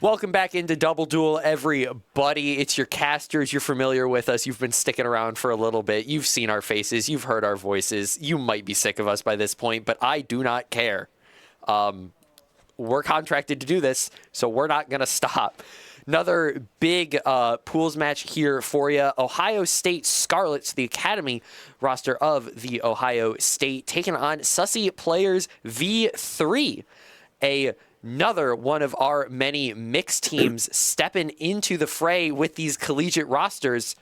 Welcome back into Double Duel, everybody. It's your casters. You're familiar with us. You've been sticking around for a little bit. You've seen our faces. You've heard our voices. You might be sick of us by this point, but I do not care. We're contracted to do this, so we're not going to stop. Another big pools match here for you. Ohio State Scarlets, the academy roster of the Ohio State, taking on Sussy Players V3, another one of our many mixed teams stepping into the fray with these collegiate rosters,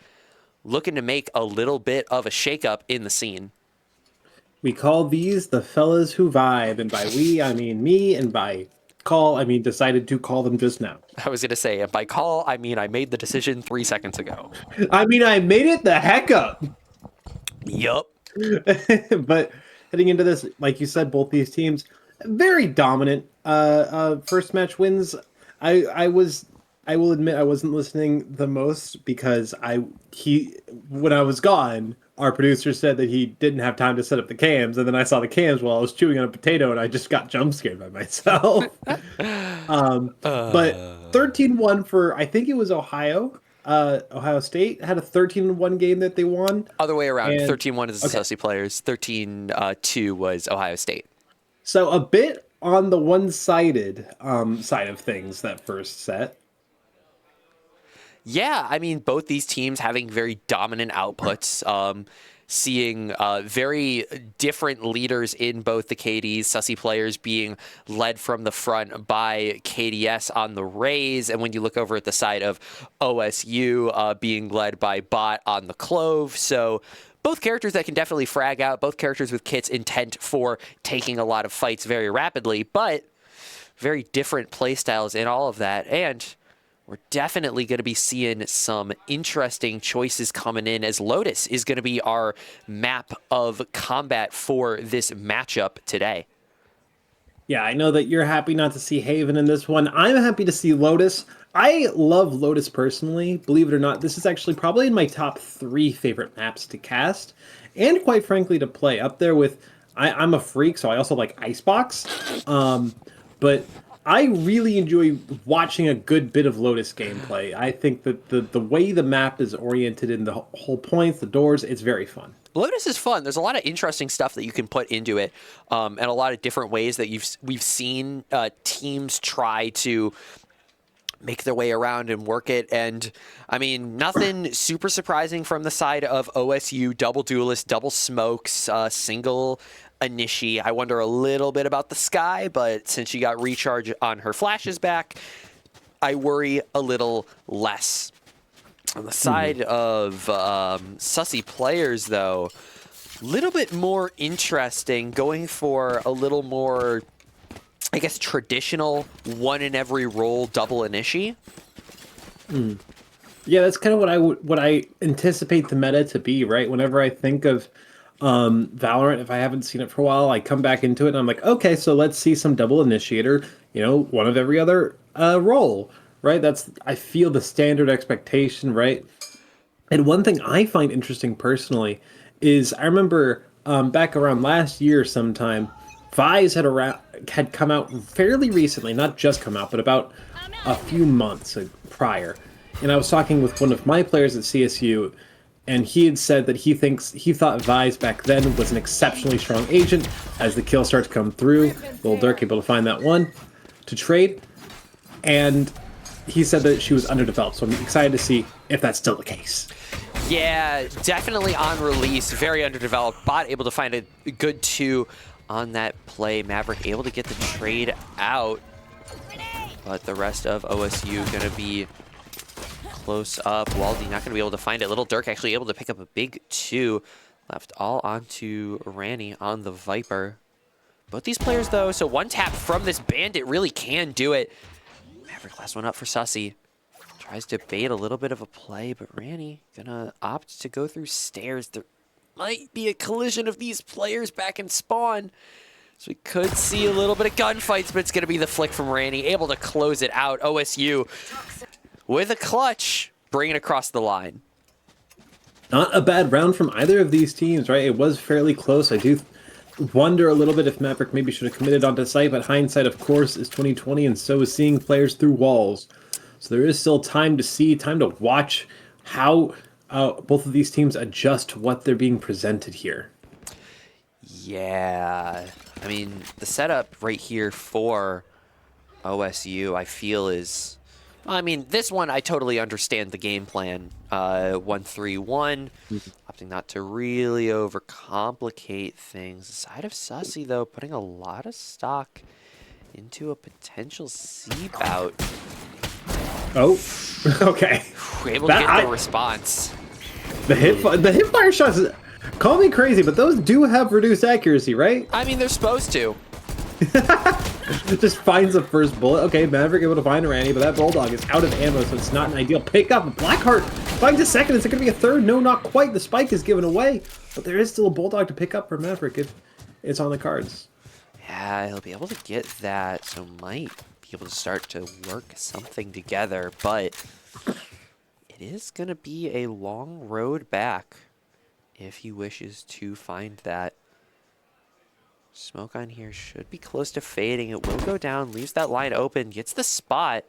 looking to make a little bit of a shakeup in the scene. We call these the fellas who vibe, and by we, I mean me, and by call, I mean decided to call them just now. I was going to say, and by call, I mean I made the decision 3 seconds ago. I mean, I made it the heck up. Yup. But heading into this, like you said, both these teams, very dominant first match wins. I will admit I wasn't listening the most because when I was gone, our producer said that he didn't have time to set up the cams, and then I saw the cams while I was chewing on a potato, and I just got jump scared by myself. But 13-1 for, I think it was Ohio. Ohio State had a 13-1 game that they won. Other way around. 13-1 is the Sussy Players. 13-2 was Ohio State. So a bit on the one-sided side of things that first set. Yeah, I mean, both these teams having very dominant outputs, seeing very different leaders in both the KDs, Sussy Players being led from the front by KDS on the Rays, and when you look over at the side of OSU, being led by Bot on the Clove. So both characters that can definitely frag out, both characters with kits intent for taking a lot of fights very rapidly, but very different playstyles in all of that. And we're definitely going to be seeing some interesting choices coming in, as Lotus is going to be our map of combat for this matchup today. Yeah, I know that you're happy not to see Haven in this one. I'm happy to see Lotus. I love Lotus personally. Believe it or not, this is actually probably in my top 3 favorite maps to cast, and quite frankly to play. Up there with, I'm a freak, so I also like Icebox. But I really enjoy watching a good bit of Lotus gameplay. I think that the way the map is oriented in the whole points, the doors, it's very fun. Lotus is fun. There's a lot of interesting stuff that you can put into it, and a lot of different ways that we've seen teams try to make their way around and work it. And I mean, nothing super surprising from the side of OSU, double duelist, double smokes, single Anishi. I wonder a little bit about the Sky, but since she got recharge on her flashes back, I worry a little less. On the side of Sussy Players, though, a little bit more interesting, going for a little more, I guess, traditional one in every role double Anishi. Yeah, that's kind of what I anticipate the meta to be, right? Whenever I think of Valorant, if I haven't seen it for a while, I come back into it and I'm like, okay, so let's see some double initiator, one of every other role, right? That's, I feel, the standard expectation, right? And one thing I find interesting personally is I remember back around last year sometime, Vise had come out fairly recently, not just come out, but about a few months prior. And I was talking with one of my players at CSU, and he had said that he thought Vise back then was an exceptionally strong agent. As the kill starts to come through, Lil Durk able to find that one to trade, and he said that she was underdeveloped. So I'm excited to see if that's still the case. Yeah, definitely on release, very underdeveloped. Bot able to find a good 2 on that play. Maverick able to get the trade out, but the rest of OSU gonna be close up. Waldy not going to be able to find it. Little Dirk actually able to pick up a big 2. Left all onto Rani on the Viper. Both these players, though, so one tap from this Bandit really can do it. Maverick, last one up for Sussy. Tries to bait a little bit of a play, but Rani gonna opt to go through stairs. There might be a collision of these players back in spawn. So we could see a little bit of gunfights, but it's going to be the flick from Rani, able to close it out. OSU with a clutch, bringing it across the line. Not a bad round from either of these teams, right? It was fairly close. I do wonder a little bit if Maverick maybe should have committed onto site, but hindsight, of course, is 2020, and so is seeing players through walls. So there is still time to see, time to watch how both of these teams adjust to what they're being presented here. Yeah, I mean, the setup right here for OSU, I feel is... I mean, this one, I totally understand the game plan. 1-3-1, opting not to really overcomplicate things. The side of Sussy, though, putting a lot of stock into a potential C bout. Oh, okay. Able to get the response. The hipfire shots, call me crazy, but those do have reduced accuracy, right? I mean, they're supposed to. Just finds the first bullet. Okay, Maverick able to find a Randy, but that Bulldog is out of ammo, so it's not an ideal pickup. Blackheart finds a second. Is it going to be a third? No, not quite. The spike is given away, but there is still a Bulldog to pick up for Maverick if it's on the cards. Yeah, he'll be able to get that, so might be able to start to work something together, but it is going to be a long road back if he wishes to find that. Smoke on here should be close to fading. It will go down, leaves that line open, gets the spot.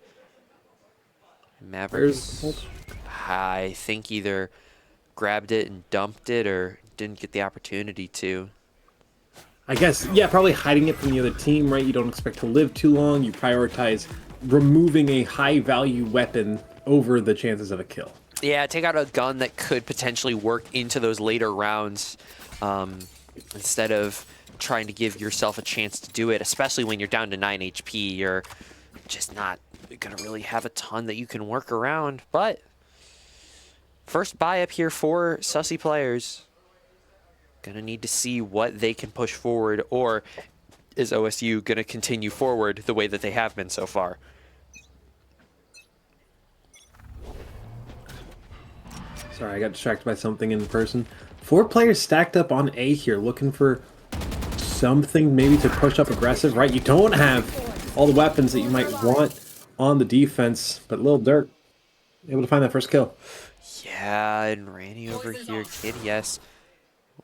Mavericks, I think, either grabbed it and dumped it or didn't get the opportunity to. I guess, yeah, probably hiding it from the other team, right? You don't expect to live too long. You prioritize removing a high-value weapon over the chances of a kill. Yeah, take out a gun that could potentially work into those later rounds instead of trying to give yourself a chance to do it, especially when you're down to 9 HP. You're just not going to really have a ton that you can work around. But first buy up here for Sussy players. Going to need to see what they can push forward, or is OSU going to continue forward the way that they have been so far? Sorry, I got distracted by something in person. 4 players stacked up on A here, looking for something maybe to push up aggressive, right? You don't have all the weapons that you might want on the defense, but Lil Durk able to find that first kill. Yeah, and Randy over here, Kid, yes,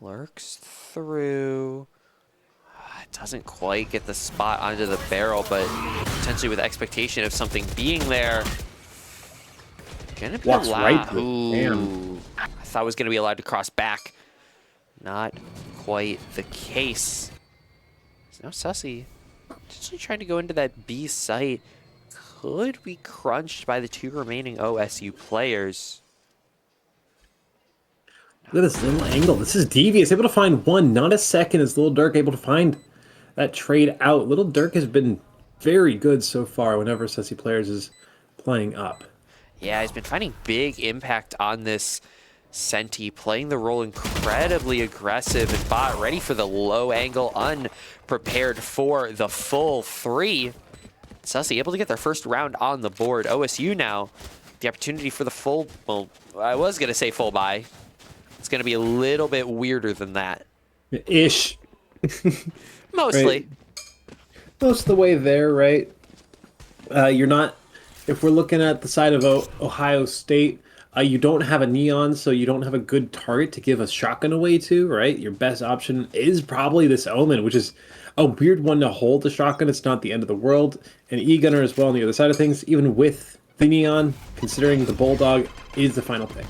lurks through. Doesn't quite get the spot onto the barrel, but potentially with expectation of something being there. Gonna be Walks allowed. right through. Ooh, Damn. I thought it was gonna be allowed to cross back. Not quite the case. So now Sussy potentially trying to go into that B site. Could be crunched by the 2 remaining OSU players. Look at this little angle. This is devious. Able to find one, not a second. Is Lil Durk able to find that trade out? Lil Durk has been very good so far whenever Sussy Players is playing up. Yeah, he's been finding big impact on this Senti, playing the role incredibly aggressive, and Bot ready for the low angle, unprepared for the full 3. Sussy able to get their first round on the board. OSU now, the opportunity for the full, well, I was going to say full buy. It's going to be a little bit weirder than that. Ish. Mostly. Right. Most of the way there, right? You're not, if we're looking at the side of Ohio State, you don't have a neon, so you don't have a good target to give a shotgun away to, right? Your best option is probably this Omen, which is a weird one to hold the shotgun. It's not the end of the world. An E-gunner as well on the other side of things, even with the neon, considering the Bulldog is the final pick.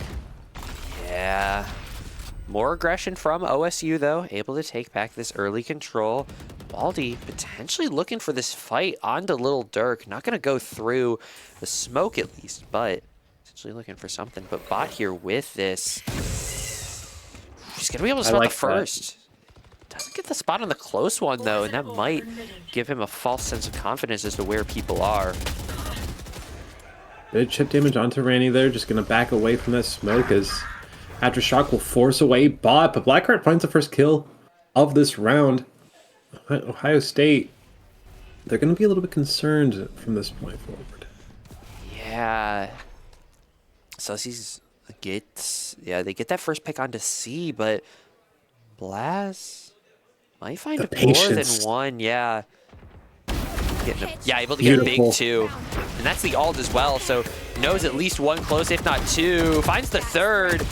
Yeah. More aggression from OSU, though. Able to take back this early control. Baldy potentially looking for this fight onto Lil Durk. Not going to go through the smoke at least, but potentially looking for something. But Bot here with this. He's going to be able to spot the first. Doesn't get the spot on the close one, though, and that might give him a false sense of confidence as to where people are. Bit of chip damage onto Randy there. Just going to back away from that smoke as Aftershock will force away Bot, but Blackheart finds the first kill of this round. Ohio State, they're going to be a little bit concerned from this point forward. Yeah. Sussy's gets, yeah, they get that first pick onto C, but Blaz might find more than one. Yeah. Yeah, able to get big too. And that's the ult as well, so knows at least one close, if not 2. Finds the third.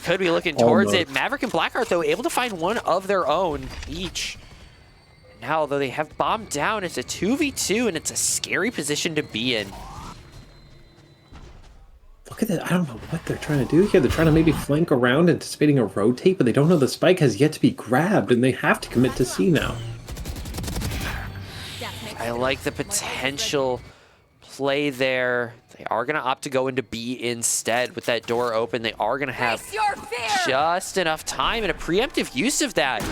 could be looking towards Almost. it. Maverick and Blackheart, though, able to find one of their own each. Now, though, they have bombed down. It's a 2v2, and it's a scary position to be in. Look at that. I don't know what they're trying to do here. They're trying to maybe flank around, anticipating a rotate, but they don't know the spike has yet to be grabbed, and they have to commit to C now. I like the potential play there. They are going to opt to go into B instead with that door open. They are going to have just enough time and a preemptive use of that.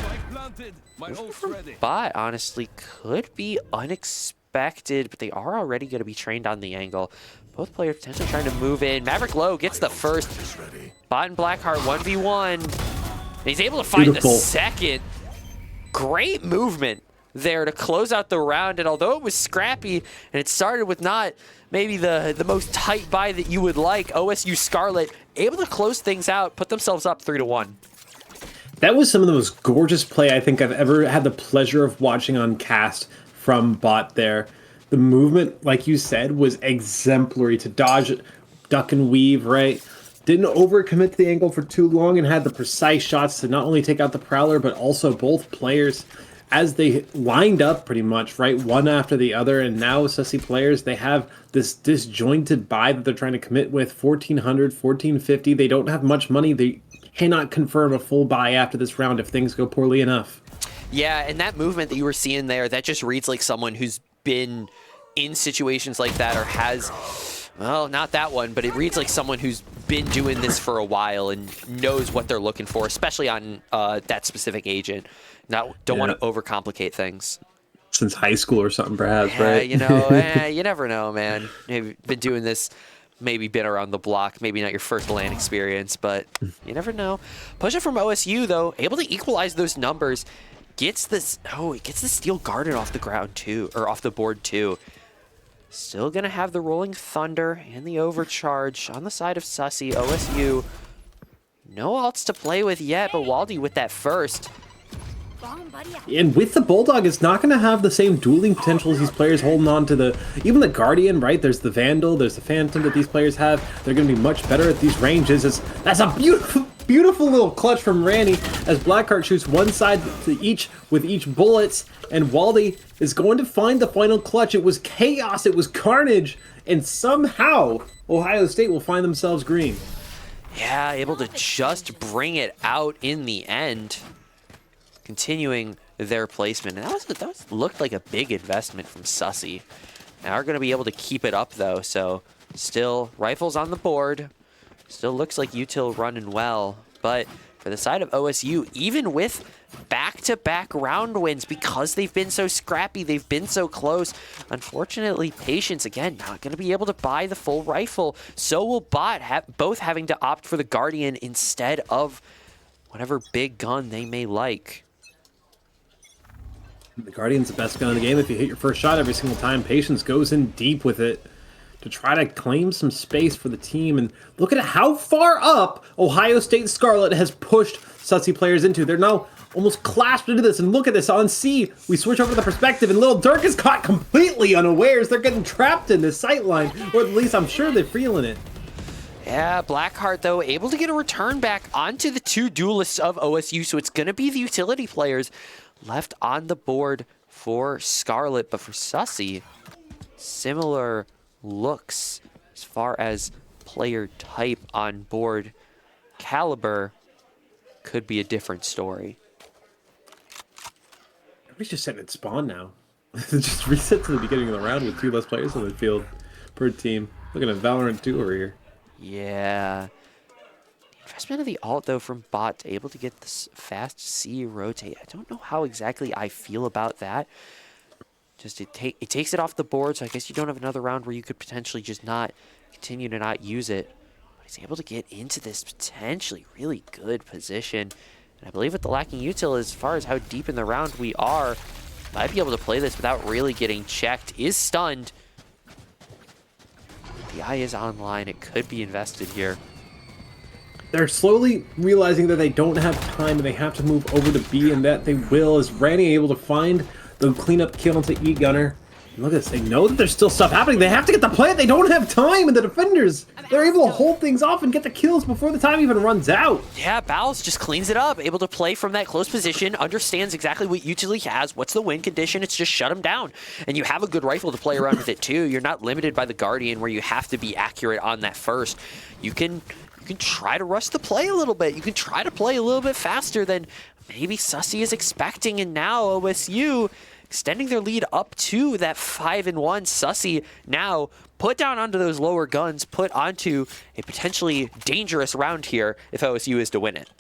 Bot, honestly, could be unexpected, but they are already going to be trained on the angle. Both players potentially trying to move in. Maverick Low gets the first. Bot and Blackheart 1v1. And he's able to find the second. Great movement there to close out the round, and although it was scrappy and it started with not maybe the most tight buy that you would like, OSU Scarlet able to close things out, put themselves up 3-1. That was some of the most gorgeous play I think I've ever had the pleasure of watching on cast from Bot there. The movement, like you said, was exemplary to dodge, duck and weave, right? Didn't overcommit to the angle for too long and had the precise shots to not only take out the Prowler, but also both players as they lined up pretty much, right? One after the other, and now Sussy players, they have this disjointed buy that they're trying to commit with, 1,400, 1,450. They don't have much money. They cannot confirm a full buy after this round if things go poorly enough. Yeah, and that movement that you were seeing there, that just reads like someone who's been in situations like that or has, well, not that one, but it reads like someone who's been doing this for a while and knows what they're looking for, especially on that specific agent. Don't want to overcomplicate things. Since high school or something, perhaps, yeah, right? You know, you never know, man. Maybe been doing this, maybe been around the block, maybe not your first LAN experience, but you never know. Push it from OSU, though, able to equalize those numbers. Gets this, he gets the Steel Garden off the ground, too, or off the board, too. Still going to have the Rolling Thunder and the Overcharge on the side of Sussy. OSU, no alts to play with yet, but Waldy with that first. And with the Bulldog, it's not going to have the same dueling potential as these players holding on to even the Guardian, right? There's the Vandal, there's the Phantom that these players have. They're going to be much better at these ranges. That's a beautiful little clutch from Randy as Blackheart shoots one side to each with each bullets, and Waldy is going to find the final clutch. It was chaos, it was carnage, and somehow Ohio State will find themselves green. Yeah, able to just bring it out in the end. Continuing their placement. And that looked like a big investment from Sussy. Now are going to be able to keep it up, though. So still rifles on the board. Still looks like util running well. But for the side of OSU, even with back-to-back round wins, because they've been so scrappy, they've been so close, unfortunately, Patience, again, not going to be able to buy the full rifle. So will Bot, both having to opt for the Guardian instead of whatever big gun they may like. The Guardian's the best gun in the game. If you hit your first shot every single time, Patience goes in deep with it to try to claim some space for the team. And look at how far up Ohio State Scarlet has pushed Sussy players into. They're now almost clasped into this. And look at this on C. We switch over to the perspective, and Little Dirk is caught completely unawares. They're getting trapped in this sight line, or at least I'm sure they're feeling it. Yeah, Blackheart, though, able to get a return back onto the two duelists of OSU. So it's going to be the utility players left on the board for Scarlet, but for Sussy, similar looks as far as player type on board. Caliber could be a different story. Everybody's just setting it spawn now. Just reset to the beginning of the round with 2 less players on the field per team. Looking at VALORANT 2 over here. Yeah. Investment of the ult, though, from Bot, able to get this fast C rotate. I don't know how exactly I feel about that. Just it takes it off the board, so I guess you don't have another round where you could potentially just not continue to not use it. But he's able to get into this potentially really good position. And I believe with the lacking util, as far as how deep in the round we are, might be able to play this without really getting checked. Is stunned. The eye is online. It could be invested here. They're slowly realizing that they don't have time and they have to move over to B, and that they will, as Randy able to find the cleanup kill into E-Gunner. Look at this. They know that there's still stuff happening. They have to get the plant. They don't have time, and the defenders, they're able to hold things off and get the kills before the time even runs out. Yeah, Bowles just cleans it up, able to play from that close position, understands exactly what utility has, what's the win condition, it's just shut him down. And you have a good rifle to play around with it too. You're not limited by the Guardian where you have to be accurate on that first. You can try to rush the play a little bit. You can try to play a little bit faster than maybe Sussy is expecting, and now OSU extending their lead up to that 5-1. Sussy now put down onto those lower guns, put onto a potentially dangerous round here if OSU is to win it.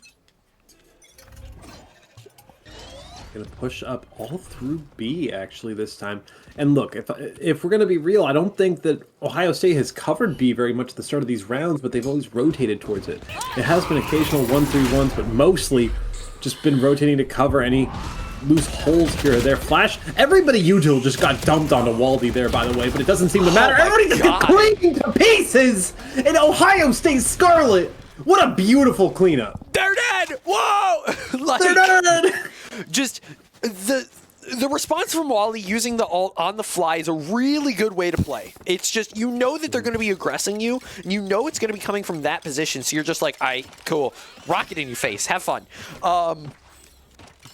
Gonna push up all through B actually this time. And look, if we're gonna be real, I don't think that Ohio State has covered B very much at the start of these rounds, but they've always rotated towards it. It has been occasional 1-3-1s, but mostly just been rotating to cover any loose holes here or there. Flash, everybody util just got dumped onto Waldy there, by the way, but it doesn't seem to matter. Everybody just got cleaned to pieces in Ohio State Scarlet. What a beautiful cleanup. They're dead! Whoa! Like, they're dead! Just the response from Wally using the ult on the fly is a really good way to play. It's just, you know that they're going to be aggressing you, and you know it's going to be coming from that position, so you're just like, all right, cool. Rocket in your face. Have fun.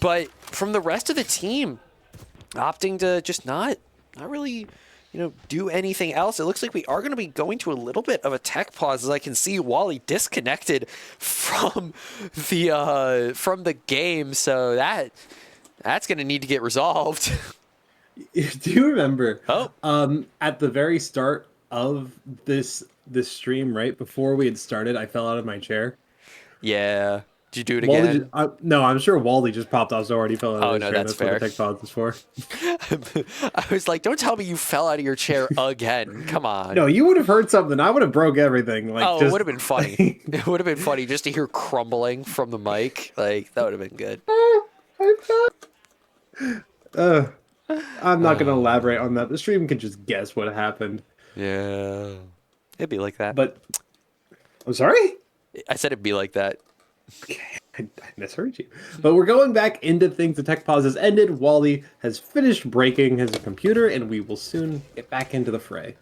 But from the rest of the team, opting to just not really, do anything else. It looks like we are going to be going to a little bit of a tech pause, as I can see Wally disconnected from the game. So that's going to need to get resolved. Do you remember? Oh. At the very start of this stream, right before we had started, I fell out of my chair. Yeah. Did you do it again? No, I'm sure Wally just popped off, so already fell out of his chair. That's fair. What the tech pause is for. I was like, don't tell me you fell out of your chair again. Come on. No, you would have heard something. I would have broke everything. It would have been funny. It would have been funny just to hear crumbling from the mic. Like, that would have been good. I'm not going to elaborate on that. The stream can just guess what happened. Yeah. It'd be like that. But, I'm sorry? I said it'd be like that. I misheard you. But we're going back into things. The tech pause has ended. Wally has finished breaking his computer, and we will soon get back into the fray.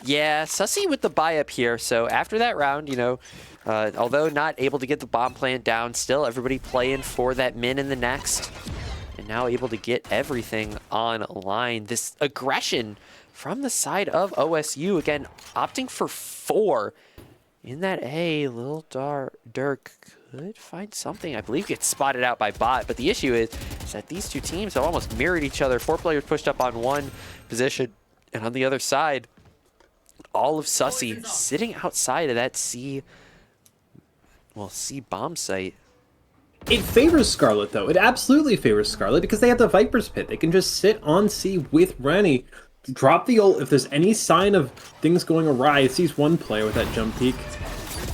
Yeah, Sussy with the buy up here. So after that round, although not able to get the bomb plant down, still everybody playing for that min in the next. And now able to get everything online. This aggression from the side of OSU, again, opting for 4 in that A. Lil Dirk could find something. I believe gets spotted out by Bot, but the issue is that these two teams have almost mirrored each other. 4 players pushed up on one position, and on the other side, all of Sussy sitting outside of that C bomb site. It favors Scarlet, though. It absolutely favors Scarlet because they have the Viper's Pit. They can just sit on C with Rennie, drop the ult. If there's any sign of things going awry, it sees one player with that jump peek.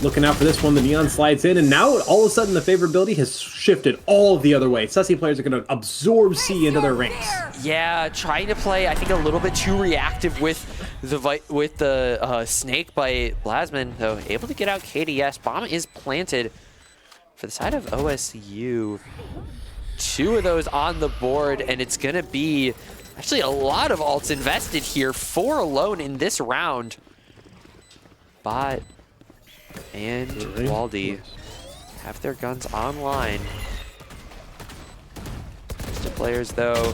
Looking out for this one, the Neon slides in, and now all of a sudden the favorability has shifted all the other way. Sussy players are going to absorb C into their ranks. Yeah, trying to play, I think, a little bit too reactive with the snake by Blasman, though able to get out KDS. Bomb is planted for the side of OSU. 2 of those on the board, and it's going to be actually a lot of ults invested here. 4 alone in this round. Bot and Waldy have their guns online. The players, though,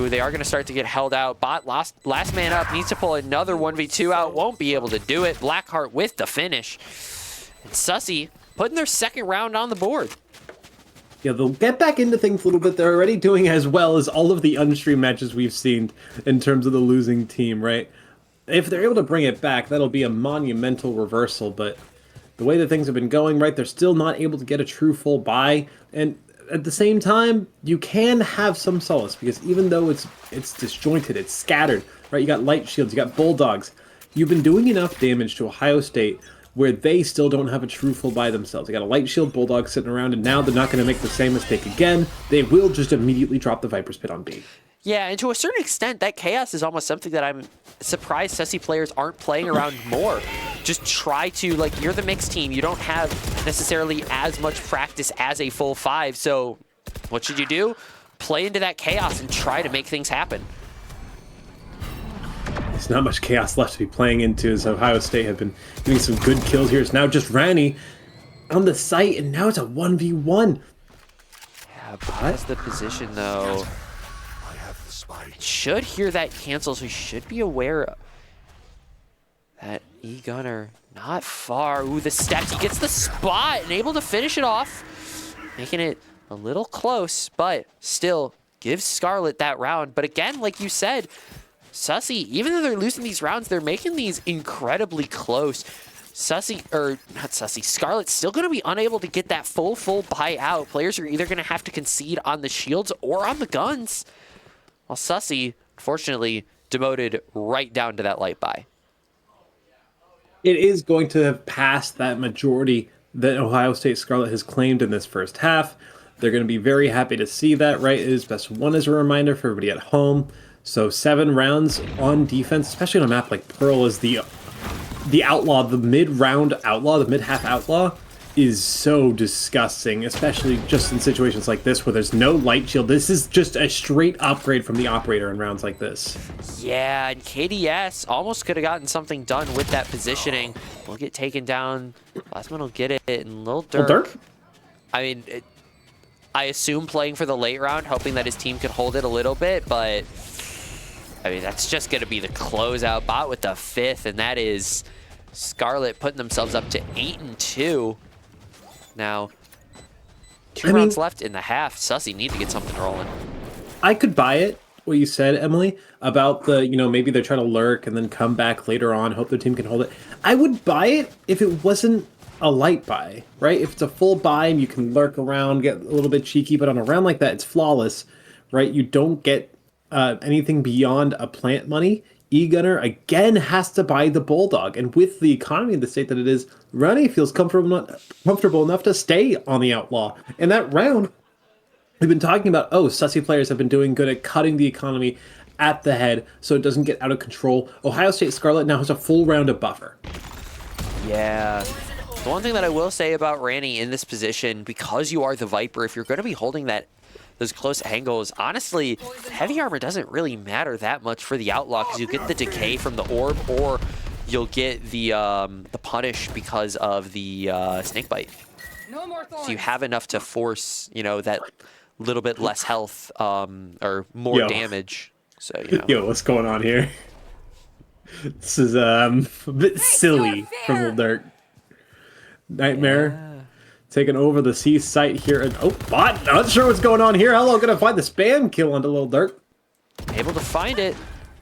they are going to start to get held out. Bot last man up, needs to pull another 1v2 out, won't be able to do it. Blackheart with the finish. And Sussy putting their second round on the board. Yeah, they'll get back into things a little bit. They're already doing as well as all of the unstreamed matches we've seen in terms of the losing team, right? If they're able to bring it back, that'll be a monumental reversal, but the way that things have been going, right, they're still not able to get a true full buy, and at the same time, you can have some solace, because even though it's disjointed, it's scattered, right, you got light shields, you got bulldogs, you've been doing enough damage to Ohio State where they still don't have a true full buy themselves. They got a light shield bulldog sitting around, and now they're not going to make the same mistake again. They will just immediately drop the Viper's Pit on B. Yeah, and to a certain extent, that chaos is almost something that I'm surprised Sussy players aren't playing around more. Just try to, like, you're the mixed team. You don't have necessarily as much practice as a full 5, so what should you do? Play into that chaos and try to make things happen. There's not much chaos left to be playing into, as Ohio State have been getting some good kills here. It's now just Rani on the site, and now it's a 1v1. Yeah, but has the position, though. Should hear that cancel, so he should be aware that E-Gunner not far. Ooh, the steps. He gets the spot and able to finish it off, making it a little close, but still gives Scarlet that round. But again, like you said, Sussy, even though they're losing these rounds, they're making these incredibly close. Sussy, or not Sussy, Scarlet's still going to be unable to get that full buy out. Players are either going to have to concede on the shields or on the guns. While Sussy, unfortunately, demoted right down to that light buy. It is going to have passed that majority that Ohio State Scarlet has claimed in this first half. They're going to be very happy to see that, right? It is best one as a reminder for everybody at home. So 7 rounds on defense, especially on a map like Pearl, is the outlaw, the mid-round outlaw, the mid-half outlaw, is so disgusting, especially just in situations like this where there's no light shield. This is just a straight upgrade from the operator in rounds like this. Yeah, and KDS almost could have gotten something done with that positioning. Will get taken down. Last one will get it, and Lil Durk. I mean, I assume playing for the late round, hoping that his team could hold it a little bit, but I mean, that's just going to be the closeout bot with the 5th, and that is Scarlet putting themselves up to 8-2. Now, 2 rounds left in the half. Sussy need to get something rolling. I could buy it, what you said, Emily, about the, maybe they're trying to lurk and then come back later on, hope their team can hold it. I would buy it if it wasn't a light buy, right? If it's a full buy and you can lurk around, get a little bit cheeky, but on a round like that, it's flawless, right? You don't get anything beyond a plant money. E-Gunner again has to buy the Bulldog, and with the economy of the state that it is, Ronnie feels comfortable enough to stay on the Outlaw. In that round, we've been talking about, Sussy players have been doing good at cutting the economy at the head so it doesn't get out of control. Ohio State Scarlet now has a full round of buffer. Yeah. The one thing that I will say about Ranny in this position, because you are the Viper, if you're going to be holding those close angles, honestly, heavy armor doesn't really matter that much for the Outlaw, because you get the decay from the orb, or you'll get the punish because of the snake bite. So you have enough to force, that little bit less health or more damage. So Yo, what's going on here? This is a bit silly from Lil Durk. Nightmare. Yeah. Taking over the C site here, and bot, not sure what's going on here. Hello, gonna find the spam kill onto Lil Durk. Able to find it.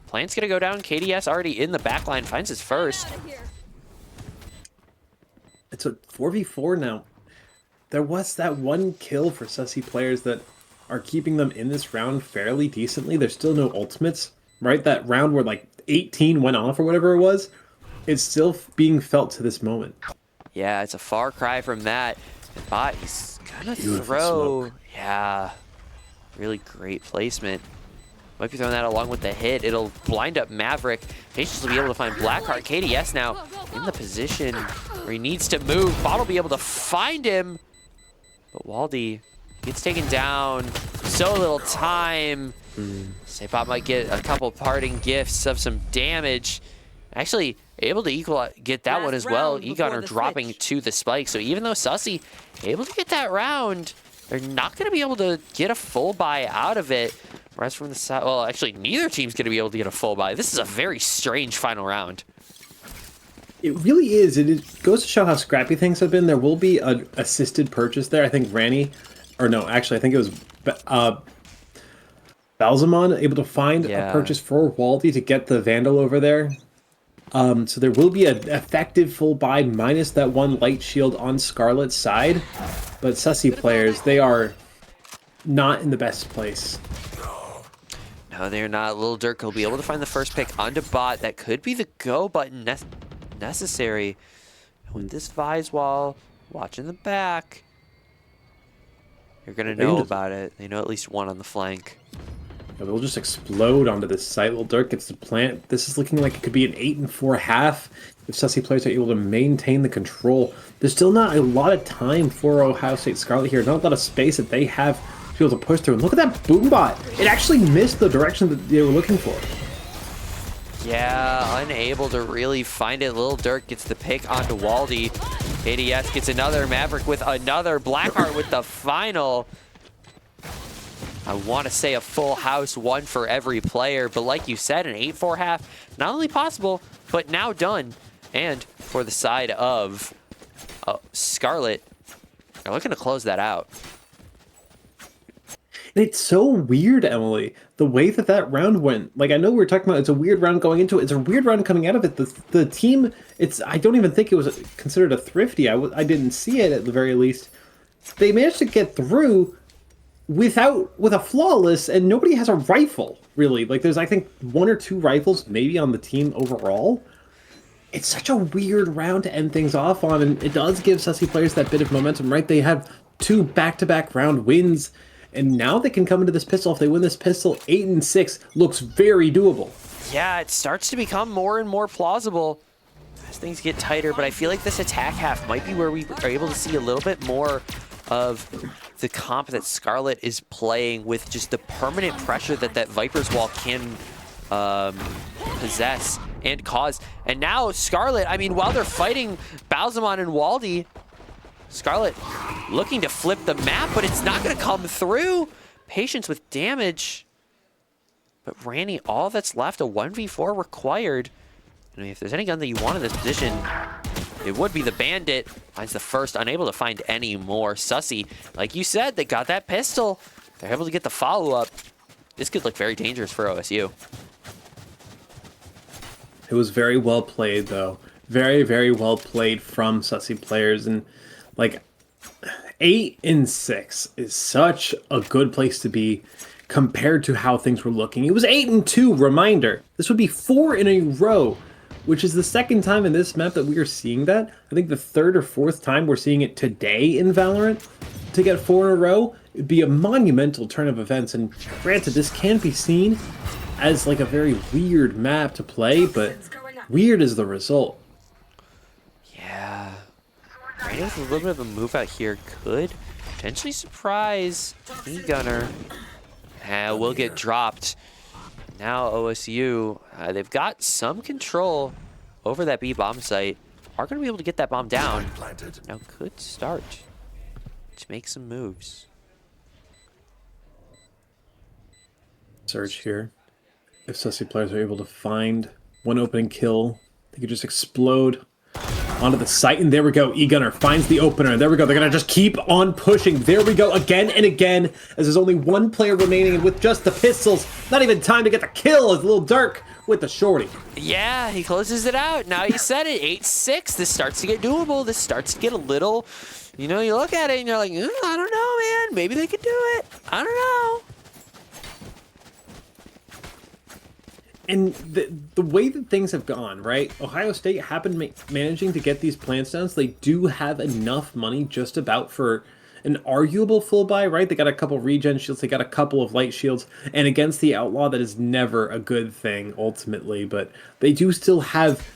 Plant's gonna go down. KDS already in the backline, finds his first. It's a 4v4 now. There was that one kill for Sussy players that are keeping them in this round fairly decently. There's still no ultimates, right? That round where like 18 went off or whatever it was, it's still being felt to this moment. Yeah, it's a far cry from that. The bot, he's gonna throw. Smoke. Yeah, really great placement. Might be throwing that along with the hit. It'll blind up Maverick. Patience will be able to find Blackheart. KDS now in the position where he needs to move. Bot will be able to find him. But Waldy gets taken down. So little time. Say Bot might get a couple parting gifts of some damage. Actually, able to get that one as well. E-Gunner dropping to the spike. So even though Sussy able to get that round, they're not going to be able to get a full buy out of it. Whereas from the side, well, actually, neither team's going to be able to get a full buy. This is a very strange final round. It really is. It goes to show how scrappy things have been. There will be an assisted purchase there. I think Ranny, or no, actually, I think it was Balzamon able to find a purchase for Waldy to get the Vandal over there. So there will be an effective full buy minus that one light shield on Scarlet's side. But Sussy players, they are not in the best place. No, they're not. Lil Durk will be able to find the first pick onto bot. That could be the go button necessary. And with this Vise wall, watching the back, you're going to know about it. They know at least one on the flank. Yeah, they'll just explode onto this site. Lil Durk gets the plant. This is looking like it could be an 8-4 half if Sussy players are able to maintain the control. There's still not a lot of time for Ohio State Scarlet here. Not a lot of space that they have to be able to push through. And look at that boom bot. It actually missed the direction that they were looking for. Yeah, unable to really find it. Lil Durk gets the pick onto Waldy. ADS gets another Maverick with another. Blackheart with the final. I want to say a full house, one for every player, but like you said, an 8-4 half, not only possible, but now done. And for the side of Scarlet, they're looking to close that out. And it's so weird, Emily, the way that that round went. Like, I know we were talking about it's a weird round going into it. It's a weird round coming out of it. The team, I don't even think it was considered a thrifty. I didn't see it at the very least. They managed to get through with a flawless, and nobody has a rifle, really. Like, there's, I think, 1 or 2 rifles maybe on the team overall. It's such a weird round to end things off on, and it does give Sussy players that bit of momentum, right? They have 2 back-to-back round wins, and now they can come into this pistol. If they win this pistol, 8-6 looks very doable. Yeah, it starts to become more and more plausible as things get tighter, but I feel like this attack half might be where we are able to see a little bit more of the comp that Scarlet is playing with, just the permanent pressure that Viper's Wall can possess and cause. And now Scarlet, I mean, while they're fighting Balsamon and Waldy, Scarlet looking to flip the map, but it's not going to come through. Patience with damage. But Randy, all that's left, a 1v4 required. I mean, if there's any gun that you want in this position, it would be the Bandit. Finds the first, unable to find any more. Sussy, like you said, they got that pistol. They're able to get the follow-up. This could look very dangerous for OSU. It was very well played, though. Very, very well played from Sussy players. And, like, 8-6 is such a good place to be compared to how things were looking. It was 8-2, reminder. This would be 4 in a row, which is the second time in this map that we are seeing that. I think the 3rd or 4th time we're seeing it today in Valorant. To get 4 in a row, it'd be a monumental turn of events. And granted, this can be seen as like a very weird map to play, but weird is the result. Yeah. Right, with a little bit of a move out here could potentially surprise E-Gunner. Will get dropped. Now OSU, they've got some control over that B bomb site. Are going to be able to get that bomb down. Now could start to make some moves. Search here. If Sussy players are able to find one opening kill, they could just explode onto the site, and there we go. E-Gunner finds the opener, and there we go. They're going to just keep on pushing. There we go, again and again, as there's only 1 player remaining, and with just the pistols, not even time to get the kill as Lil Durk with the shorty. Yeah, he closes it out. Now you said it, 8-6. This starts to get doable. This starts to get a little, you know, you look at it, and you're like, I don't know, man. Maybe they could do it. I don't know. And the way that things have gone, right? Ohio State have been managing to get these plants down, so they do have enough money just about for an arguable full buy, right? They got a couple regen shields, they got a couple of light shields, and against the Outlaw, that is never a good thing, ultimately, but they do still have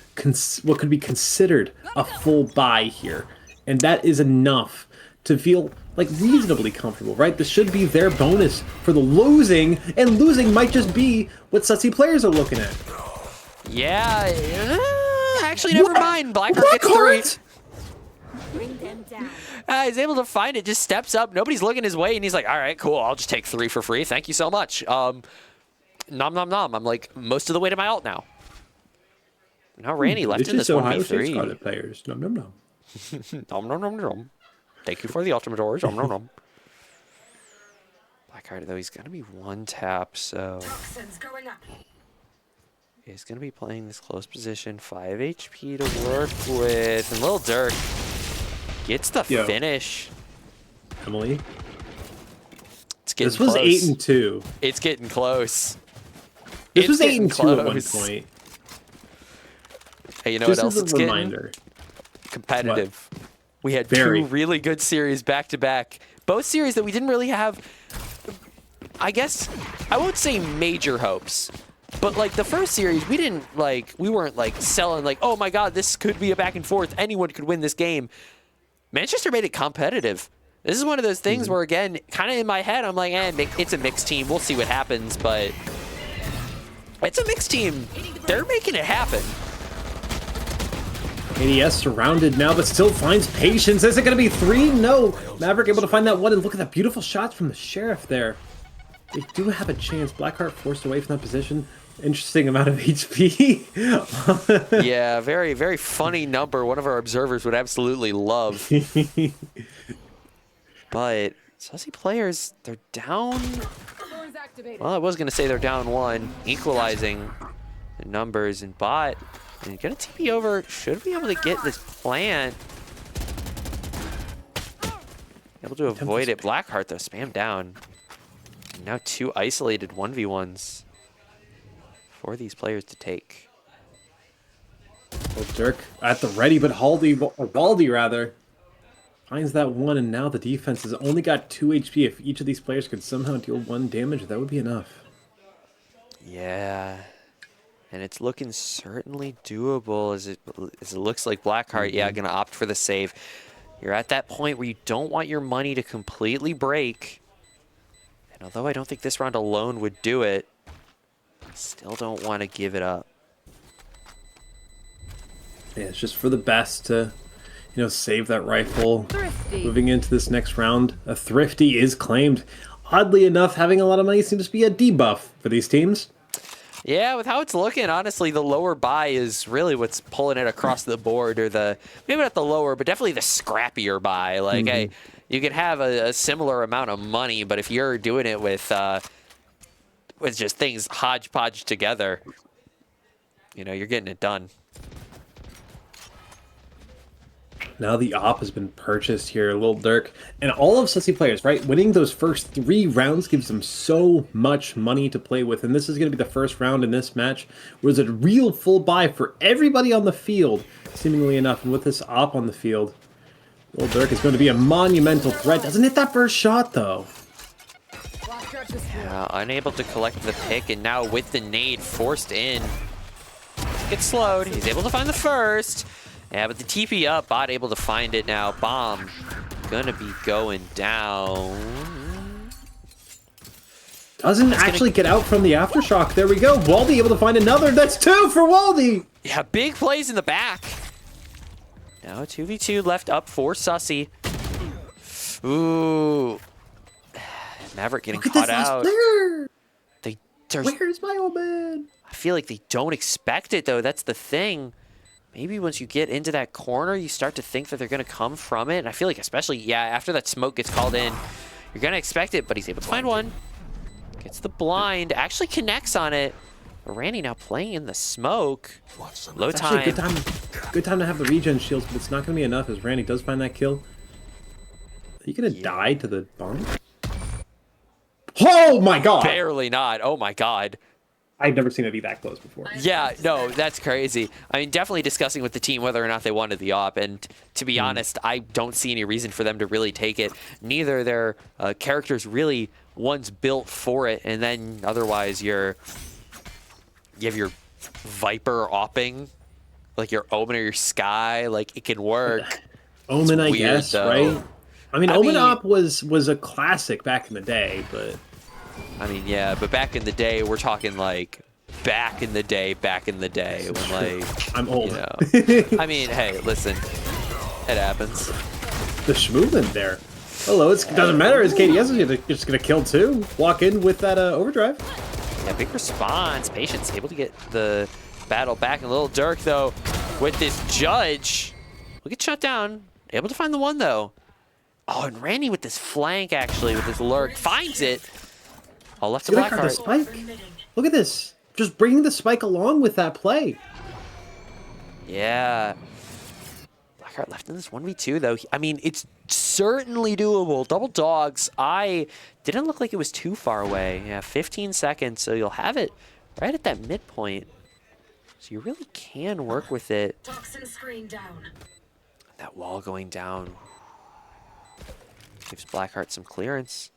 what could be considered a full buy here, and that is enough to feel like reasonably comfortable, right? This should be their bonus for the losing, and losing might just be what Sussy players are looking at. Yeah, actually, never mind. Blackheart gets 3. Bring them down. He's able to find it, just steps up. Nobody's looking his way, and he's like, all right, cool. I'll just take 3 for free. Thank you so much. Nom, nom, nom. I'm like most of the way to my ult now. Now Randy left in this 1v3. Scarlet players. Nom, nom, nom. Nom, nom, nom, nom. Thank you for the ultimate doors. Nom, nom, nom. Blackheart, though, he's going to be 1 tap, so he's going to be playing this close position. 5 HP to work with. And Lil Durk gets the finish. Emily? It's getting this was close. 8-2. It's getting close. This was 8-2 at one point. Hey, you know what else is it's a getting? Reminder. Competitive. What? We had Very. 2 really good series back-to-back. Both series that we didn't really have, I guess, I won't say major hopes. But, like, the first series, we weren't, like, selling, like, oh, my God, this could be a back and forth. Anyone could win this game. Manchester made it competitive. This is one of those things where, again, kind of in my head, I'm like, it's a mixed team. We'll see what happens. But It's a mixed team. They're making it happen. ADS surrounded now, but still finds patience. Is it going to be 3? No. Maverick able to find that one, and look at the beautiful shots from the Sheriff there. They do have a chance. Blackheart forced away from that position. Interesting amount of HP. Yeah, very, very funny number. One of our observers would absolutely love. But Sussy players, they're down. Well, I was going to say they're down 1, equalizing the numbers, and bot. And gonna TP over, should be able to get this plant. Able to avoid it. Blackheart though, spam down. And now 2 isolated 1v1s for these players to take. Well, Dirk at the ready, but Baldy rather, finds that one, and now the defense has only got 2 HP. If each of these players could somehow deal 1 damage, that would be enough. Yeah. And it's looking certainly doable as it looks like Blackheart, yeah, going to opt for the save. You're at that point where you don't want your money to completely break. And although I don't think this round alone would do it, still don't want to give it up. Yeah, it's just for the best to, you know, save that rifle. Thrifty. Moving into this next round, a Thrifty is claimed. Oddly enough, having a lot of money seems to be a debuff for these teams. Yeah, with how it's looking, honestly, the lower buy is really what's pulling it across the board, or maybe not the lower, but definitely the scrappier buy. Like, hey, you can have a similar amount of money, but if you're doing it with just things hodgepodge together, you know, you're getting it done. Now the op has been purchased here, Lil Dirk. And all of Sussy players, right? Winning those first 3 rounds gives them so much money to play with. And this is going to be the first round in this match where there's a real full buy for everybody on the field, seemingly enough. And with this op on the field, Lil Dirk is going to be a monumental threat. Doesn't hit that first shot, though. Yeah, unable to collect the pick, and now with the nade forced in. Gets slowed. He's able to find the first. Yeah, but the TP up, bot able to find it now. Bomb gonna be going down. Doesn't actually get out from the aftershock. There we go. Waldy able to find another. That's 2 for Waldy. Yeah, big plays in the back. Now 2v2 left up for Sussy. Ooh. Maverick getting caught out. Where's my old man? I feel like they don't expect it, though. That's the thing. Maybe once you get into that corner, you start to think that they're going to come from it. And I feel like especially, yeah, after that smoke gets called in, you're going to expect it, but he's able to find one. Gets the blind, actually connects on it. But Randy now playing in the smoke. Low time. Good time to have the regen shields, but it's not going to be enough as Randy does find that kill. Are you going to die to the bomb? Oh my god! Barely not. Oh my god. I've never seen it be that close before. Yeah, no, that's crazy. I mean, definitely discussing with the team whether or not they wanted the op, and to be honest, I don't see any reason for them to really take it. Neither their characters really one's built for it, and then otherwise you have your Viper opping, like your Omen or your Sky, like it can work. Omen, I weird, guess, though. right? I mean, Omen op was a classic back in the day, but... I mean, yeah, but back in the day, we're talking like back in the day, when like... I'm old. You know, I mean, hey, listen, it happens. The schmoovement there. Hello, it doesn't matter, as KDS is just going to kill 2. Walk in with that overdrive. Yeah, big response. Patience able to get the battle back. And Lil Dirk, though, with this judge, will get shut down. Able to find the one, though. Oh, and Randy with this flank, actually, with this lurk, finds it. All left to Blackheart. Spike. Look at this. Just bringing the spike along with that play. Yeah. Blackheart left in this 1v2, though. I mean, it's certainly doable. Double dogs. I didn't look like it was too far away. Yeah, 15 seconds, so you'll have it right at that midpoint. So you really can work with it. Toxin screen down. That wall going down gives Blackheart some clearance.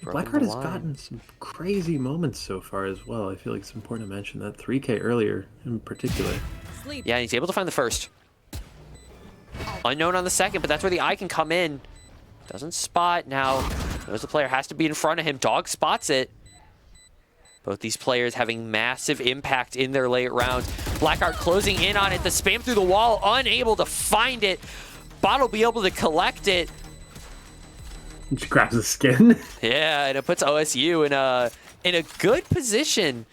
Blackheart has gotten some crazy moments so far as well. I feel like it's important to mention that 3K earlier in particular. Yeah, he's able to find the first. Unknown on the second, but that's where the eye can come in. Doesn't spot now. Knows the player has to be in front of him. Dog spots it. Both these players having massive impact in their late rounds. Blackheart closing in on it. The spam through the wall, unable to find it. Bot will be able to collect it. She grabs the skin. Yeah, and it puts OSU in a good position.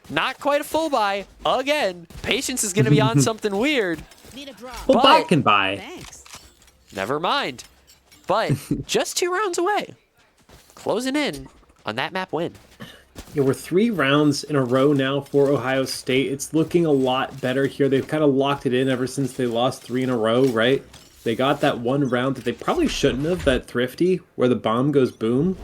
Not quite a full buy. Again, Patience is going to be on something weird. Well, bot can buy. Thanks. Never mind. But just 2 rounds away. Closing in on that map win. Yeah, we're 3 rounds in a row now for Ohio State. It's looking a lot better here. They've kind of locked it in ever since they lost 3 in a row, right? They got that one round that they probably shouldn't have, that thrifty, where the bomb goes boom.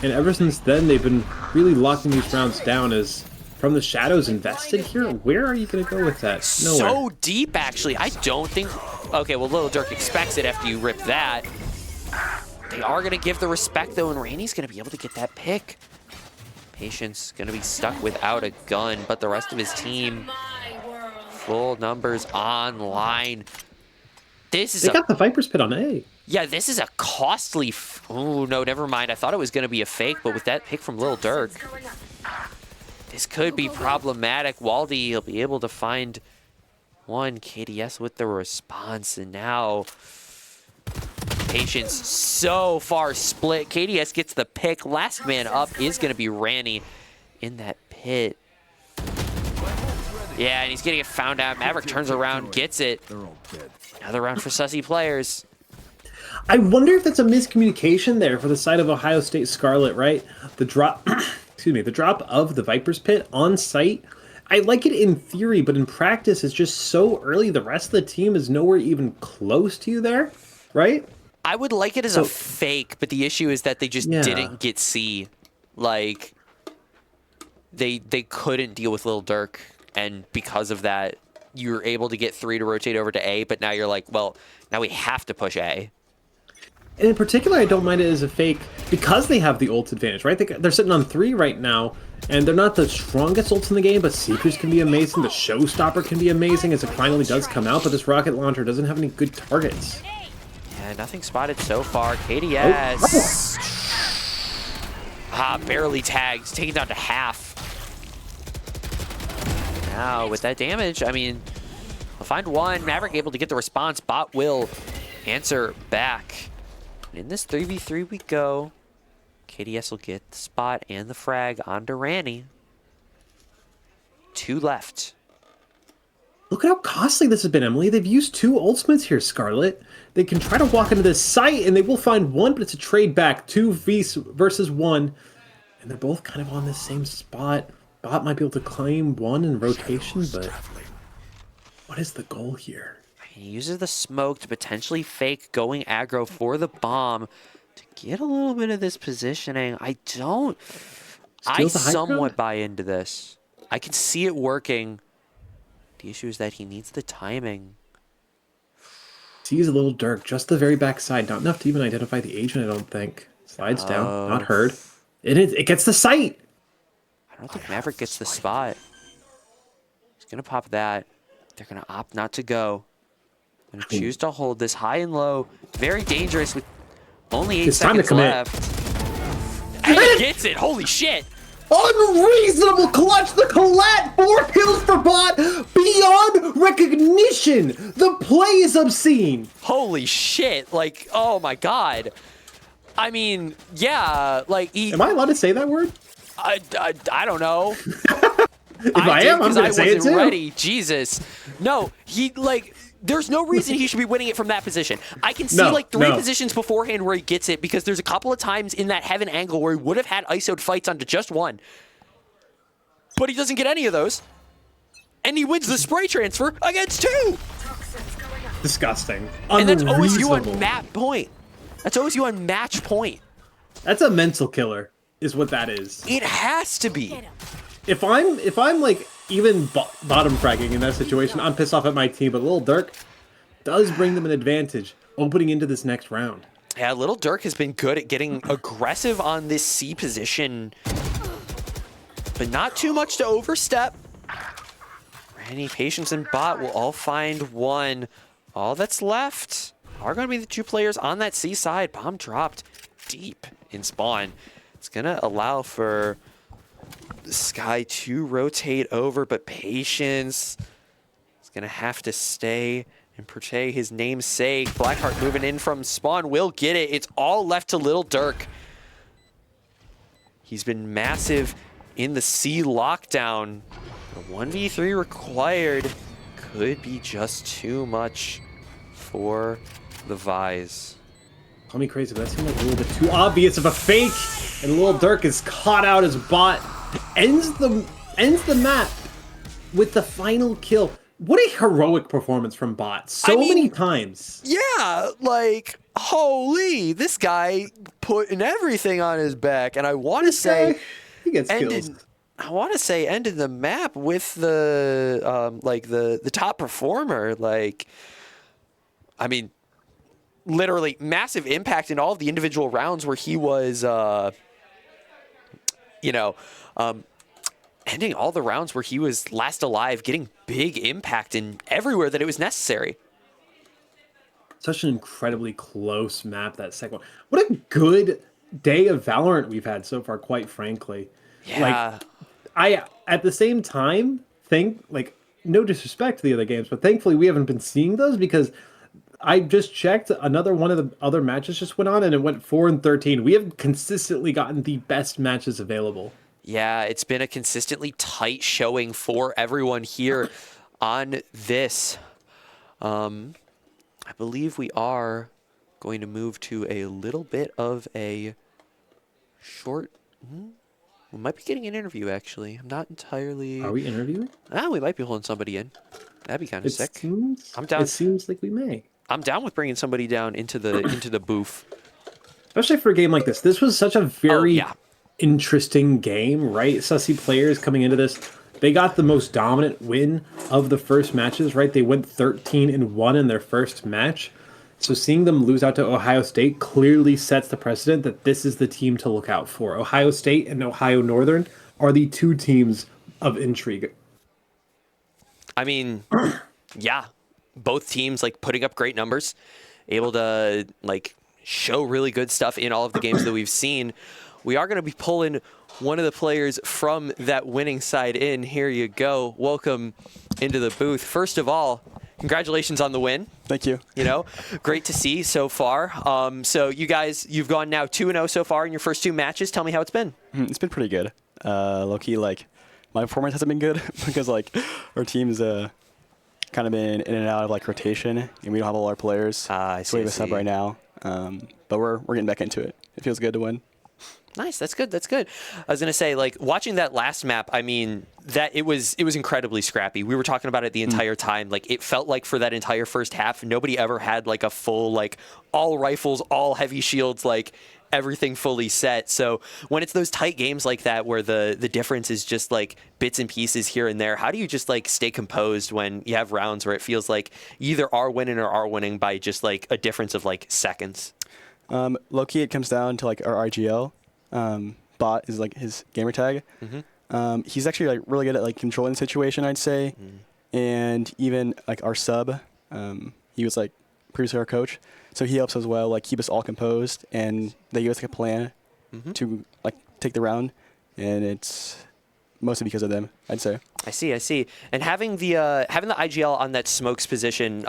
And ever since then, they've been really locking these rounds down as From the Shadows invested here. Where are you going to go with that? Nowhere. So deep, actually. I don't think... Okay, well, Little Dirk expects it after you rip that. They are going to give the respect, though, and Randy's going to be able to get that pick. Patience going to be stuck without a gun, but the rest of his team, full numbers online. This is They got the Viper's Pit on A. Yeah, this is a costly... Oh, no, never mind. I thought it was going to be a fake, but with that pick from Little Dirk, this could be problematic. Waldy, he'll be able to find one. KDS with the response, and now Patience so far split. KDS gets the pick. Last man up is going to be Randy in that pit. Yeah, and he's getting it found out. Maverick turns around, gets it. Another round for Sussy players. I wonder if that's a miscommunication there for the side of Ohio State Scarlet, right? The drop, excuse me, the drop of the Viper's Pit on site. I like it in theory, but in practice, it's just so early. The rest of the team is nowhere even close to you there, right? I would like it as a fake, but the issue is that they just didn't get C. Like, they couldn't deal with Lil Durk, and because of that, you were able to get 3 to rotate over to A, but now you're like, well, now we have to push A. And in particular, I don't mind it as a fake because they have the ult advantage, right? They're sitting on 3 right now, and they're not the strongest ults in the game, but Seekers can be amazing. The Showstopper can be amazing as it finally does come out, but this rocket launcher doesn't have any good targets. Yeah, nothing spotted so far. KDS. Barely tagged. Taken down to half. Now, with that damage, I mean, I'll find one. Maverick able to get the response. Bot will answer back. And in this 3v3 we go. KDS will get the spot and the frag onto Ranny. 2 left. Look at how costly this has been, Emily. They've used 2 ultimates here, Scarlet. They can try to walk into this site, and they will find one, but it's a trade back. 2 versus 1. And they're both kind of on the same spot. Bot might be able to claim 1 in rotation, but what is the goal here? He uses the smoke to potentially fake going aggro for the bomb to get a little bit of this positioning. I somewhat buy into this. I can see it working. The issue is that he needs the timing. Sees a Little Dirk, just the very backside. Not enough to even identify the agent, I don't think. Slides down, not heard. It gets the sight! I don't think Maverick gets the spot. He's going to pop that. They're going to opt not to go. Going to choose to hold this high and low. Very dangerous with only 8 seconds left. And he gets it! Holy shit! Unreasonable clutch! The collat! 4 kills for bot! Beyond recognition! The play is obscene! Holy shit! Like, oh my god. I mean, yeah, like he... Am I allowed to say that word? I don't know. If I am, I'm going to say it too. Ready. Jesus. No, he, like... There's no reason he should be winning it from that position. I can see like 3 positions beforehand where he gets it because there's a couple of times in that heaven angle where he would have had ISO'd fights onto just 1. But he doesn't get any of those. And he wins the spray transfer against 2. Disgusting. And that's OSU on match point. That's OSU on match point. That's a mental killer, is what that is. It has to be. If I'm like even bottom fragging in that situation, I'm pissed off at my team. But Lil Durk does bring them an advantage opening into this next round. Yeah, Little Dirk has been good at getting aggressive on this C position, but not too much to overstep. Randy, Patience, and Bot will all find one. All that's left are going to be the 2 players on that C side. Bomb dropped deep in spawn. It's going to allow for Sky to rotate over, but Patience is going to have to stay and portray his namesake. Blackheart moving in from spawn will get it. It's all left to Little Dirk. He's been massive in the C lockdown. The 1v3 required could be just too much for the Vise. Call me crazy, but that seemed like a little bit too obvious of a fake. And Little Dirk is caught out as bot. Ends the map with the final kill. What a heroic performance from bot. So many times. Yeah, like, holy, this guy putting everything on his back. And I want to say, he gets kills. I want to say ended the map with the like the top performer. Like, I mean, literally massive impact in all of the individual rounds where he was, ending all the rounds where he was last alive, getting big impact in everywhere that it was necessary. Such an incredibly close map, that second one. What a good day of Valorant we've had so far, quite frankly. Yeah. Like, I, at the same time, think, like, no disrespect to the other games, but thankfully we haven't been seeing those because I just checked, another one of the other matches just went on and it went 4-13. We have consistently gotten the best matches available. Yeah, it's been a consistently tight showing for everyone here on this. I believe we are going to move to a little bit of a short... We might be getting an interview, actually. I'm not entirely... Are we interviewing? We might be holding somebody in. That'd be kind of sick. I'm down. It seems like we may. I'm down with bringing somebody down into the booth. Especially for a game like this. This was such a very interesting game, right? Sussy players coming into this, they got the most dominant win of the first matches, right? They went 13-1 in their first match. So seeing them lose out to Ohio State clearly sets the precedent that this is the team to look out for. Ohio State and Ohio Northern are the two teams of intrigue. I mean, yeah, both teams like putting up great numbers, able to like show really good stuff in all of the games that we've seen. We are going to be pulling one of the players from that winning side in. Here you go. Welcome into the booth. First of all, congratulations on the win. Thank you. You know, great to see so far. So you guys, you've gone now 2-0 so far in your first two matches. Tell me how it's been. It's been pretty good. Low-key, like, my performance hasn't been good because, like, our team's kind of been in and out of, like, rotation, and we don't have all our players. So we have a sub right now. But we're getting back into it. It feels good to win. Nice. That's good. That's good. I was going to say, like, watching that last map, I mean, that it was incredibly scrappy. We were talking about it the entire time. Like, it felt like for that entire first half, nobody ever had, like, a full, like, all rifles, all heavy shields, like, everything fully set. So when it's those tight games like that where the difference is just, like, bits and pieces here and there, how do you just, like, stay composed when you have rounds where it feels like you either are winning or are winning by just, like, a difference of, like, seconds? Low-key, it comes down to, like, our IGL. Bot is like his gamer tag. He's actually like really good at like controlling the situation, I'd say. And even like our sub, he was like previously our coach, so he helps as well, like keep us all composed, and they give us like a plan to like take the round, and it's mostly because of them, I'd say. I see. And having the IGL on that smokes position,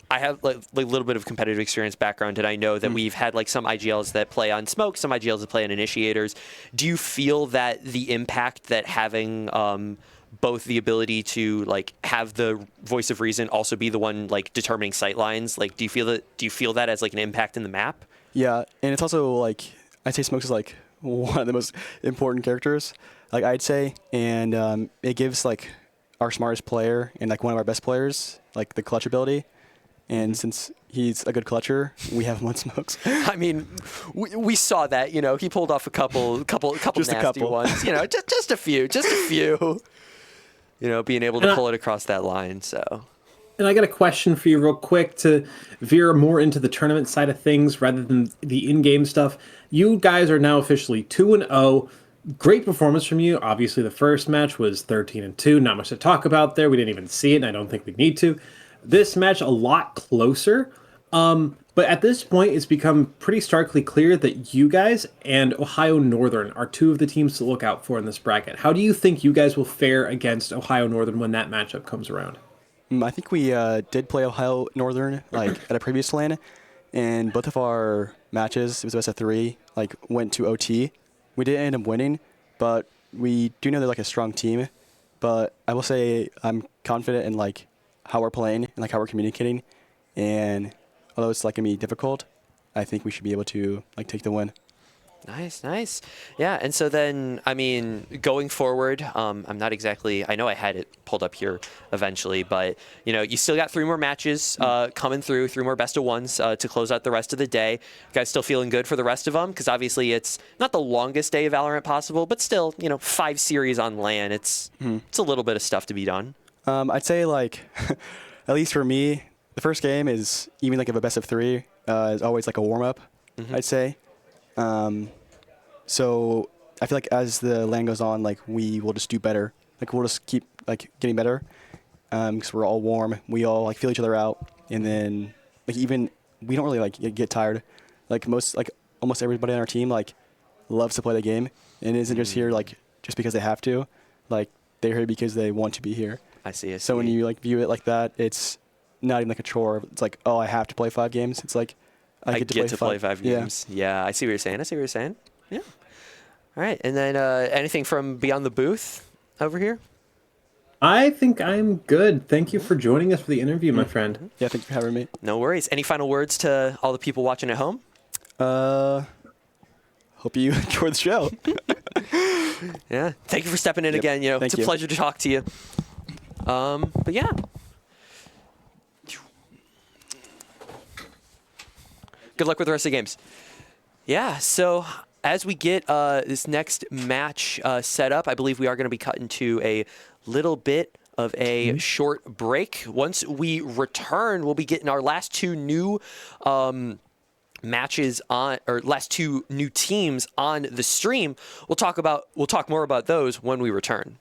I have like a little bit of competitive experience background, and I know that we've had like some IGLs that play on smoke, some IGLs that play on initiators. Do you feel that the impact that having both the ability to like have the voice of reason also be the one like determining sight lines, like do you feel that as like an impact in the map? Yeah, and it's also like I'd say smokes is like one of the most important characters, like I'd say, and it gives like our smartest player and like one of our best players like the clutch ability. And since he's a good clutcher, we have him on smokes. I mean, we saw that, you know, he pulled off a couple just nasty ones, you know, just a few, you know, being able to pull it across that line. So, and I got a question for you real quick to veer more into the tournament side of things rather than the in-game stuff. You guys are now officially 2-0. Great performance from you. Obviously, the first match was 13-2. Not much to talk about there. We didn't even see it, and I don't think we need to. This match a lot closer. But at this point, it's become pretty starkly clear that you guys and Ohio Northern are two of the teams to look out for in this bracket. How do you think you guys will fare against Ohio Northern when that matchup comes around? I think we did play Ohio Northern like at a previous LAN, and both of our matches, it was best of 3, like went to OT. We didn't end up winning, but we do know they're like a strong team. But I will say I'm confident in like how we're playing and like how we're communicating, and although it's like gonna be difficult, I think we should be able to like take the win. Nice, nice. Yeah, and so then, I mean, going forward, I'm not exactly, I know I had it pulled up here eventually, but, you know, you still got 3 more matches coming through, 3 more best of ones to close out the rest of the day. You guys still feeling good for the rest of them? Because obviously it's not the longest day of Valorant possible, but still, you know, 5 series on LAN. It's a little bit of stuff to be done. I'd say like, at least for me, the first game is, even like if a best of 3, is always like a warm-up, I'd say. So I feel like as the LAN goes on, like we will just do better. Like we'll just keep like getting better, because we're all warm. We all like feel each other out, and then like even we don't really like get tired. Like almost everybody on our team like loves to play the game, and isn't just here like just because they have to. Like they're here because they want to be here. I see. So when you like view it like that, it's not even like a chore. It's like, oh, I have to play 5 games. It's like I get to play 5 games. Yeah, I see what you're saying. I see what you're saying. Yeah. All right. And then anything from beyond the booth over here? I think I'm good. Thank you for joining us for the interview, my friend. Yeah, thank you for having me. No worries. Any final words to all the people watching at home? Hope you enjoy the show. Yeah. Thank you for stepping in again. You know, it's a pleasure to talk to you. But yeah. Good luck with the rest of the games. Yeah, so as we get this next match set up, I believe we are going to be cutting to a little bit of a short break. Once we return, we'll be getting our last 2 new matches on, or last 2 new teams on the stream. We'll talk more about those when we return.